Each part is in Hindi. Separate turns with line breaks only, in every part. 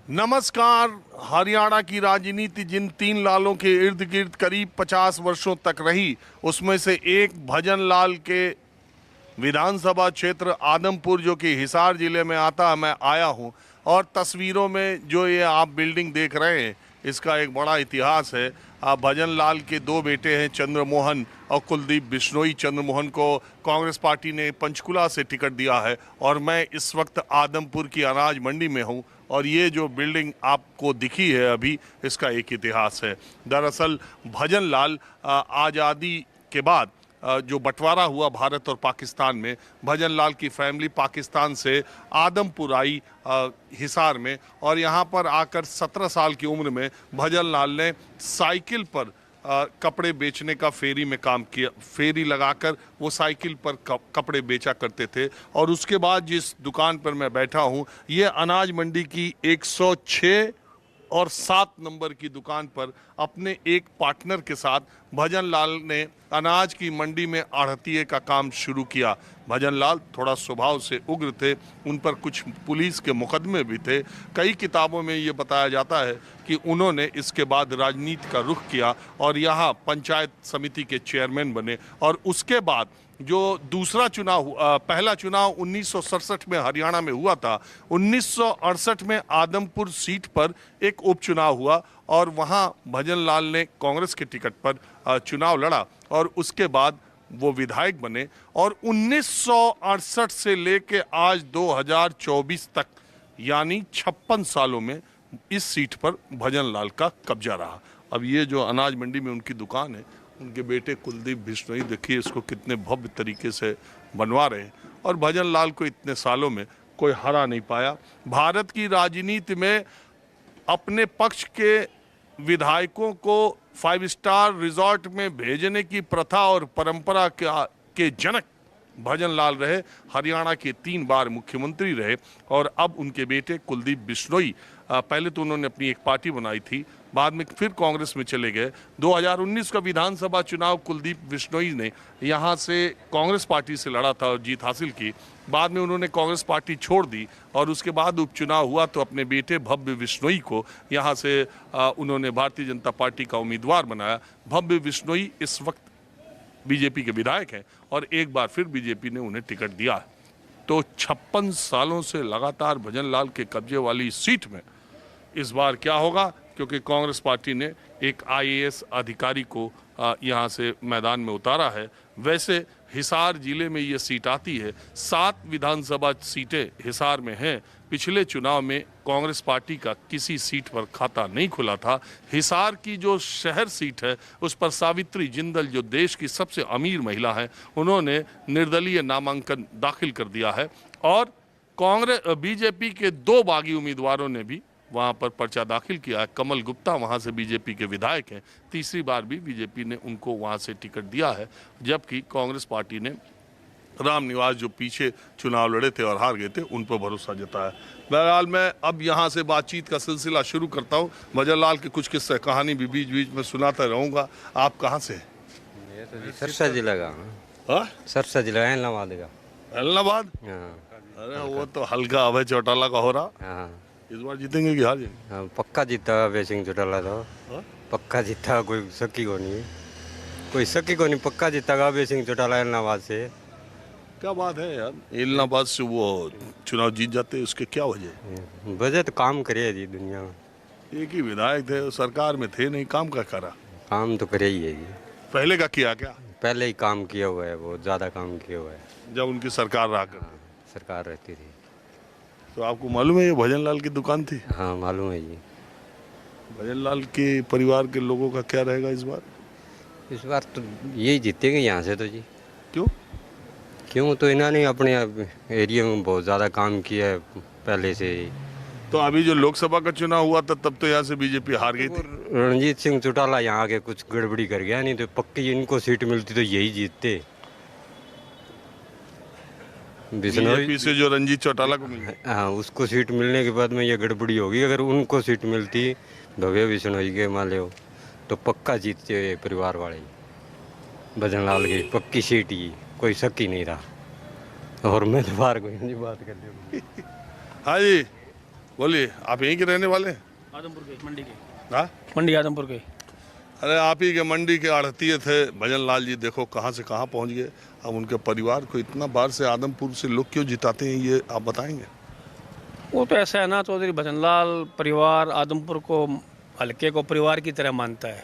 नमस्कार। हरियाणा की राजनीति जिन तीन लालों के इर्द गिर्द करीब 50 वर्षों तक रही, उसमें से एक भजन लाल के विधानसभा क्षेत्र आदमपुर जो कि हिसार जिले में आता है, मैं आया हूं। और तस्वीरों में जो ये आप बिल्डिंग देख रहे हैं, इसका एक बड़ा इतिहास है। भजन लाल के दो बेटे हैं, चंद्रमोहन और कुलदीप बिश्नोई। चंद्रमोहन को कांग्रेस पार्टी ने पंचकुला से टिकट दिया है और मैं इस वक्त आदमपुर की अनाज मंडी में हूं। और ये जो बिल्डिंग आपको दिखी है अभी, इसका एक इतिहास है। दरअसल भजन लाल आज़ादी के बाद जो बंटवारा हुआ भारत और पाकिस्तान में, भजन लाल की फैमिली पाकिस्तान से आदमपुर आई हिसार में, और यहाँ पर आकर 17 साल की उम्र में भजन लाल ने साइकिल पर कपड़े बेचने का फेरी में काम किया। फेरी लगाकर वो साइकिल पर कपड़े बेचा करते थे। और उसके बाद जिस दुकान पर मैं बैठा हूँ, ये अनाज मंडी की 106 और 7 नंबर की दुकान पर अपने एक पार्टनर के साथ भजन लाल ने अनाज की मंडी में आढ़तिये का काम शुरू किया। भजन लाल थोड़ा स्वभाव से उग्र थे, उन पर कुछ पुलिस के मुकदमे भी थे। कई किताबों में ये बताया जाता है कि उन्होंने इसके बाद राजनीति का रुख किया और यहाँ पंचायत समिति के चेयरमैन बने। और उसके बाद जो दूसरा चुनाव, पहला चुनाव 1967 में हरियाणा में हुआ था, 1968 में आदमपुर सीट पर एक उपचुनाव हुआ और वहां भजन लाल ने कांग्रेस के टिकट पर चुनाव लड़ा और उसके बाद वो विधायक बने। और 1968 से लेके आज 2024 तक, यानी 56 सालों में इस सीट पर भजन लाल का कब्जा रहा। अब ये जो अनाज मंडी में उनकी दुकान है, उनके बेटे कुलदीप बिश्नोई, देखिए इसको कितने भव्य तरीके से बनवा रहे हैं। और भजन लाल को इतने सालों में कोई हरा नहीं पाया। भारत की राजनीति में अपने पक्ष के विधायकों को 5 स्टार रिजॉर्ट में भेजने की प्रथा और परंपरा के जनक भजन लाल रहे। हरियाणा के 3 बार मुख्यमंत्री रहे। और अब उनके बेटे कुलदीप बिश्नोई, पहले तो उन्होंने अपनी एक पार्टी बनाई थी, बाद में फिर कांग्रेस में चले गए। 2019 का विधानसभा चुनाव कुलदीप बिश्नोई ने यहाँ से कांग्रेस पार्टी से लड़ा था और जीत हासिल की। बाद में उन्होंने कांग्रेस पार्टी छोड़ दी और उसके बाद उपचुनाव हुआ तो अपने बेटे भव्य बिश्नोई को यहाँ से उन्होंने भारतीय जनता पार्टी का उम्मीदवार बनाया। भव्य बिश्नोई इस वक्त बीजेपी के विधायक हैं और एक बार फिर बीजेपी ने उन्हें टिकट दिया है। तो 56 सालों से लगातार भजन लाल के कब्जे वाली सीट में इस बार क्या होगा, क्योंकि कांग्रेस पार्टी ने एक IAS अधिकारी को यहाँ से मैदान में उतारा है। वैसे हिसार जिले में ये सीट आती है। 7 विधानसभा सीटें हिसार में हैं। पिछले चुनाव में कांग्रेस पार्टी का किसी सीट पर खाता नहीं खुला था। हिसार की जो शहर सीट है, उस पर सावित्री जिंदल, जो देश की सबसे अमीर महिला है, उन्होंने निर्दलीय नामांकन दाखिल कर दिया है। और बीजेपी के 2 बागी उम्मीदवारों ने भी वहां पर पर्चा दाखिल किया है। कमल गुप्ता वहां से बीजेपी के विधायक हैं। तीसरी बार भी बीजेपी ने उनको वहां से टिकट दिया है, जबकि कांग्रेस पार्टी ने रामनिवास, जो पीछे चुनाव लड़े थे और हार गए थे, उन पर भरोसा जताया। बहरहाल मैं अब यहाँ से बातचीत का सिलसिला शुरू करता हूँ। भजन लाल के कुछ किस्से कहानी भी बीच बीच में सुनाता रहूँगा। आप कहाँ से?
सरसा जिला का। सरसा जिला इलाहाबाद का।
इलाहाबाद? अरे वो तो हल्का अभय चौटाला का हो रहा। इस बार जीतेंगे कि हार जाएंगे?
पक्का जीता अभय सिंह चौटाला तो। पक्का जीता, कोई शक्की को नहीं, कोई शक्की को नहीं। पक्का जीता अभय सिंह चौटाला इलाहाबाद से।
क्या बात है यार, इलाहाबाद से वो चुनाव जीत जाते, उसके क्या वजह?
वजह तो काम करे जी दुनिया में।
एक ही विधायक थे, सरकार में थे नहीं, काम का करा?
काम तो करे ही है जी।
पहले का किया क्या?
पहले ही काम किया हुआ है, बहुत ज़्यादा काम किया हुआ है
जब उनकी सरकार रहा कर।
सरकार रहती थी।
तो आपको मालूम है ये भजन लाल की दुकान थी?
हाँ मालूम है जी।
भजन लाल के परिवार के लोगों का क्या रहेगा इस बार?
इस बार तो यही जीतेंगे यहाँ से तो जी।
क्यों?
क्यों तो इन्होंने अपने एरिया में बहुत ज़्यादा काम किया है पहले से ही।
तो अभी जो लोकसभा का चुनाव हुआ था, तब तो यहाँ से बीजेपी हार गई थी।
रणजीत सिंह चौटाला यहाँ के कुछ गड़बड़ी कर गया, नहीं तो पक्की इनको सीट मिलती तो यही जीतते।
बीजेपी से जो रंजीत चौटाला को मिली,
हाँ, उसको सीट मिलने के बाद में ये गड़बड़ी होगी। अगर उनको सीट मिलती भव्य बिश्नोई के मान लो, तो पक्का जीतते परिवार वाले। भजन लाल की पक्की सीट ही, कोई शक ही नहीं रहा। और मैं तो बाहर कोई बात कर रही।
हाँ जी, बोलिए, आप यहीं के रहने वाले हैं?
आदमपुर के, मंडी के,
हाँ,
मंडी आदमपुर के।
अरे आप ही के मंडी के आढ़तिये थे भजन लाल जी, देखो कहाँ से कहाँ पहुँच गए। अब उनके परिवार को इतना बार से आदमपुर से लोग क्यों जिताते हैं, ये आप बताएंगे?
वो तो ऐसा है ना, चौधरी भजनलाल परिवार आदमपुर को, हल्के को परिवार की तरह मानता है।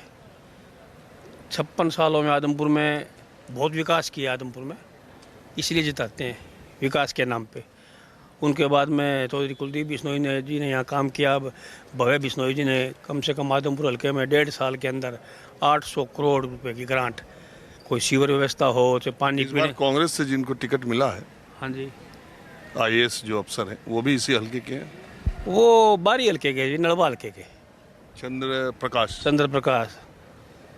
56 सालों में आदमपुर में बहुत विकास किया आदमपुर में, इसलिए जिताते हैं विकास के नाम पे। उनके बाद में चौधरी कुलदीप बिश्नोई जी ने यहाँ काम किया। अब भव्य बिश्नोई जी ने कम से कम आदमपुर हल्के में 1.5 साल के अंदर 800 करोड़ रुपए की ग्रांट, कोई सीवर व्यवस्था हो, चाहे पानी
इस बार कांग्रेस से जिनको टिकट मिला है,
हाँ जी,
IAS जो अफसर हैं, वो भी इसी हल्के के हैं।
वो बारी हल्के के जी, नड़वा हल्के के
चंद्र
प्रकाश।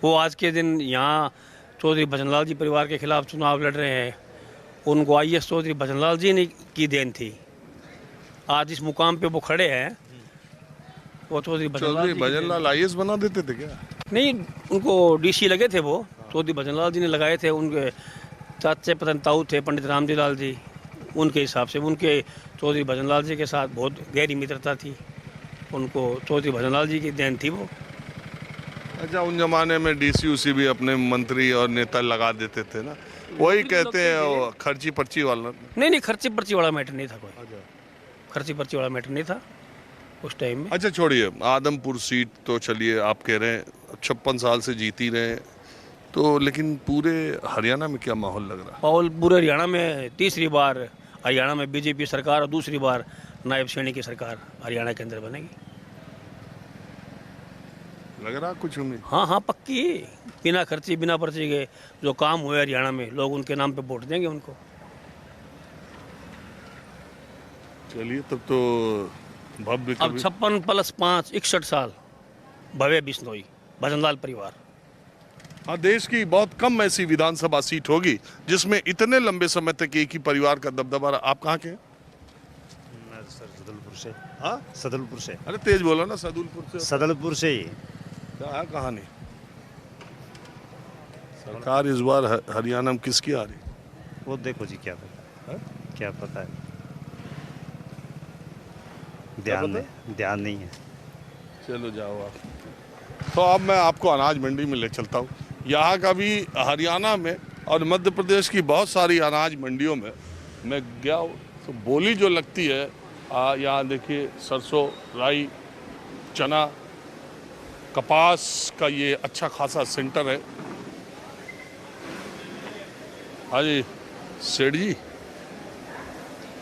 वो आज के दिन यहाँ चौधरी भजनलाल जी परिवार के खिलाफ चुनाव लड़ रहे हैं। उनको IAS चौधरी भजनलाल जी ने की देन थी। आज इस मुकाम पे वो खड़े हैं, वो चौधरी
भजनलाल IAS बना देते थे क्या?
नहीं, उनको DC लगे थे। वो चौधरी भजनलाल जी ने लगाए थे। उनके चाचे पतन ताऊ थे पंडित रामजी लाल जी, उनके हिसाब से उनके चौधरी भजनलाल जी के साथ बहुत गहरी मित्रता थी। उनको चौधरी भजनलाल जी की देन थी वो।
अच्छा, उन जमाने में DCUC भी अपने मंत्री और नेता लगा देते थे ना, वही कहते हैं वो खर्ची पर्ची वाला।
नहीं, खर्ची पर्ची वाला मैटर नहीं था कोई। खर्ची पर्ची वाला मैटर नहीं था उस टाइम में।
अच्छा छोड़िए, आदमपुर सीट तो चलिए आप कह रहे हैं 56 साल से जीती रहे, तो लेकिन पूरे हरियाणा में क्या माहौल लग रहा है?
माहौल पूरे हरियाणा में तीसरी बार हरियाणा में BJP सरकार और दूसरी बार नायब श्रेणी की सरकार हरियाणा के अंदर बनेगी।
लग रहा कुछ उम्मीद?
हाँ, पक्की। बिना खर्ची बिना पर्ची के जो काम हुए हरियाणा में, लोग उनके नाम पे वोट देंगे उनको।
चलिए, तब तो भव्य
अब 56 + 5 61 साल भव्य बिश्नोई भजनलाल परिवार।
हाँ, देश की बहुत कम ऐसी विधानसभा सीट होगी जिसमें इतने लंबे समय तक एक ही परिवार का दबदबा रहा। आप कहाँ के हैं?
मैं सर सदलपुर से।
हाँ,
सदलपुर से।
अरे तेज बोलो ना, सदुलपुर से।
सदलपुर से ही।
क्या है कहानी? सरकार इस बार हरियाणा में किसकी आ रही?
वो देखो जी, क्या पता है? क्या पता है, ध्यान नहीं है।
चलो जाओ आप। तो अब मैं आपको अनाज मंडी में ले चलता हूँ। यहाँ का भी हरियाणा में और मध्य प्रदेश की बहुत सारी अनाज मंडियों में मैं गया हूँ, तो बोली जो लगती है, यहाँ देखिए सरसों, राई, चना, कपास का ये अच्छा खासा सेंटर है। हाँ जी सेठ जी।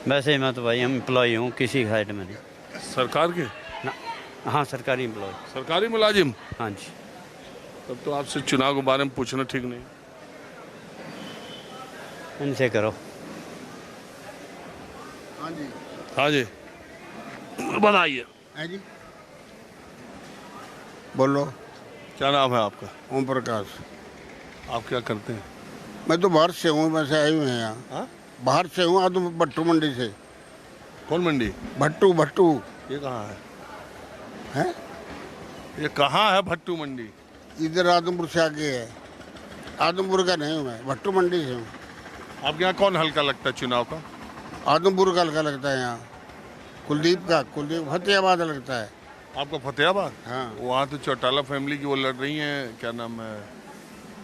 वैसे मैं तो भाई हम एम्प्लॉय हूँ, किसी साइड में नहीं।
सरकार के?
ना, हाँ, सरकारी एम्प्लॉय।
सरकारी मुलाजिम?
हाँ जी।
तब तो आपसे चुनाव के बारे में पूछना ठीक नहीं।
इनसे करो।
हाँ जी, बताइए।
है जी, बोलो।
क्या नाम है आपका?
ओम प्रकाश।
आप क्या करते हैं?
मैं तो बाहर से हूँ, वैसे आए हुए हैं यहाँ।
हाँ?
बाहर से हूँ, तो भट्टू मंडी से।
कौन मंडी?
भट्टू।
ये कहाँ है?
हैं?
ये कहाँ है भट्टू मंडी?
इधर आदमपुर से आगे है। आदमपुर का नहीं हूँ मैं, भट्टू मंडी से हूँ।
आपके यहाँ कौन हल्का लगता है चुनाव का?
आदमपुर का हल्का लगता है यहाँ। कुलदीप फतेहाबाद लगता है।
आपका फतेहाबाद?
हाँ।
वहाँ तो चौटाला फैमिली की वो लड़ रही हैं, क्या नाम है?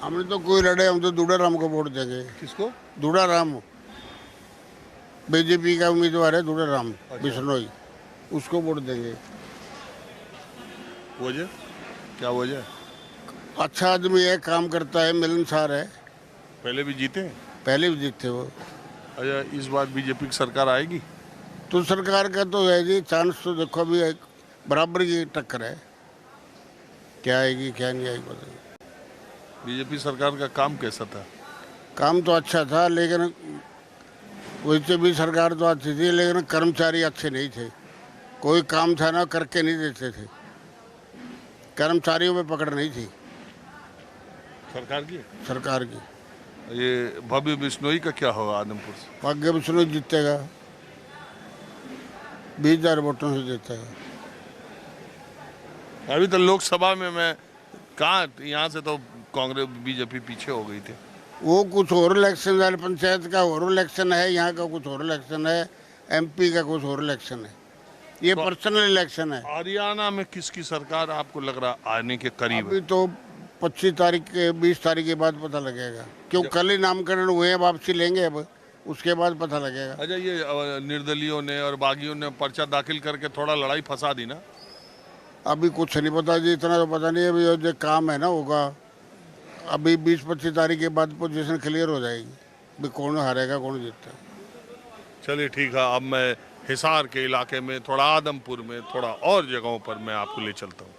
हमने तो कोई लड़े, हम तो दूड़ा राम को वोट देंगे।
किसको?
दूड़ा राम, BJP का उम्मीदवार है दूड़ा राम बिश्नोई, उसको वोट देंगे।
वजह क्या? वजह
अच्छा आदमी है, काम करता है, मिलनसार है।
पहले भी जीते हैं?
पहले भी जीते वो।
अच्छा, इस बार BJP की सरकार आएगी?
तो सरकार का तो है जी, चांस तो देखो अभी एक बराबर की टक्कर है। क्या आएगी क्या नहीं आएगी बताइए।
BJP सरकार का काम कैसा था?
काम तो अच्छा था, लेकिन वैसे भी सरकार तो अच्छी थी, लेकिन कर्मचारी अच्छे नहीं थे। कोई काम था ना, करके नहीं देते थे। कर्मचारियों में पकड़ नहीं थी सरकार की।
ये भव्य बिश्नोई का क्या होगा आदमपुर से?
भाग्य बिश्नोई जीतेगा, 20,000 वोटों से जीतेगा।
अभी तो लोकसभा में मैं कहाँ, यहाँ से तो कांग्रेस BJP पीछे हो गई थी।
वो कुछ और इलेक्शन है, पंचायत का और इलेक्शन है, यहाँ का कुछ और इलेक्शन है, MP का कुछ और इलेक्शन है। ये पर्सनल इलेक्शन है।
हरियाणा में किसकी सरकार आपको लग रहा आने के करीब है?
अभी तो 25 तारीख के 20 तारीख के बाद पता लगेगा, क्यों कल ही नामकरण हुए हैं, वापसी लेंगे अब, उसके बाद पता लगेगा।
अच्छा, ये निर्दलियों ने और बागियों ने पर्चा दाखिल करके थोड़ा लड़ाई फंसा दी ना?
अभी कुछ नहीं पता जी, इतना तो पता नहीं। अभी जो काम है ना होगा, अभी 20-25 तारीख के बाद पोजीशन क्लियर हो जाएगी, अभी कौन हारेगा कौन जीतता।
चलिए ठीक है, अब मैं हिसार के इलाके में, थोड़ा आदमपुर में, थोड़ा और जगहों पर मैं आपको ले चलता हूँ।